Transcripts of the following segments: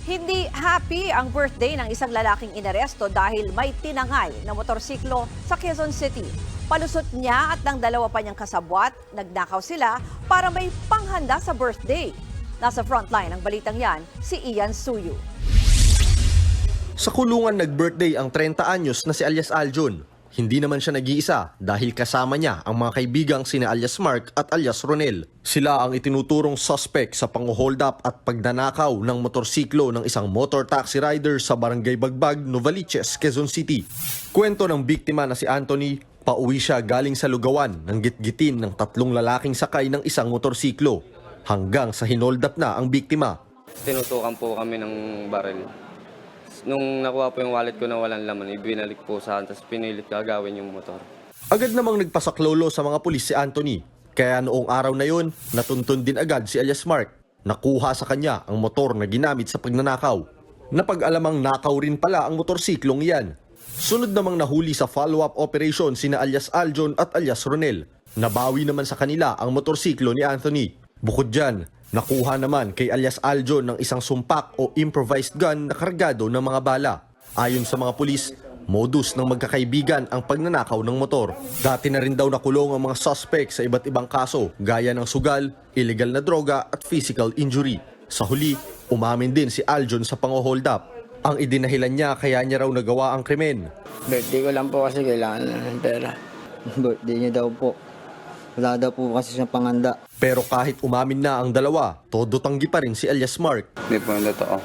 Hindi happy ang birthday ng isang lalaking inaresto dahil may tinangay na motorsiklo sa Quezon City. Palusot niya at ng dalawa pa niyang kasabwat, nagnakaw sila para may panghanda sa birthday. Nasa frontline ng balitang yan, si Ian Suyu. Sa kulungan nag-birthday ang 30 anyos na si alias Aljon. Hindi naman siya nag-iisa dahil kasama niya ang mga kaibigang sina alias Mark at alias Ronel. Sila ang itinuturong suspect sa pang-hold up at pagnanakaw ng motorsiklo ng isang motor taxi rider sa Barangay Bagbag, Novaliches, Quezon City. Kwento ng biktima na si Anthony, pauwi siya galing sa lugawan ng gitgitin ng 3 lalaking sakay ng isang motorsiklo hanggang sa hinold up na ang biktima. Tinutukan po kami ng baril. Nung nakuha po yung wallet ko na walang laman, ibinalik po sa akin, tapos pinilit gagawin yung motor. Agad namang nagpasaklolo sa mga pulis si Anthony. Kaya noong araw na yon, natuntun din agad si alias Mark. Nakuha sa kanya ang motor na ginamit sa pagnanakaw. Napag-alamang nakaw rin pala ang motorsiklong iyan. Sunod namang nahuli sa follow-up operation sina alias Aljon at alias Ronel. Nabawi naman sa kanila ang motorsiklo ni Anthony. Bukod dyan, nakuha naman kay alias Aljon ng isang sumpak o improvised gun na kargado ng mga bala. Ayon sa mga pulis, modus ng magkakaibigan ang pagnanakaw ng motor. Dati na rin daw nakulong ang mga suspect sa iba't ibang kaso gaya ng sugal, illegal na droga at physical injury. Sa huli, umamin din si Aljon sa pang-hold up. Ang idinahilan niya kaya niya raw nagawa ang krimen. Birthday ko lang po kasi kailangan ng pera. Birthday niya daw po. Wala daw po kasi siyang panganda. Pero kahit umamin na ang dalawa, todo tanggi pa rin si alias Mark. Hindi po yung totoo.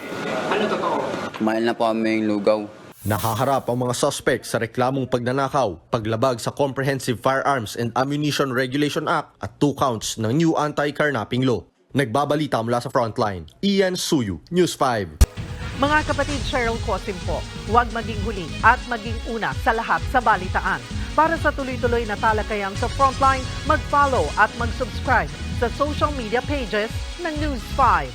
Ano totoo? Kumain na po kami yung lugaw. Nahaharap ang mga suspect sa reklamong pagnanakaw, paglabag sa Comprehensive Firearms and Ammunition Regulation Act at 2 counts ng new anti-carnapping law. Nagbabalita mula sa Frontline, Ian Suyu, News 5. Mga kapatid, Cheryl Cosim po, huwag maging huli at maging una sa lahat sa balitaan. Para sa tuloy-tuloy na talakayan sa Frontline, mag-follow at mag-subscribe sa social media pages ng News 5.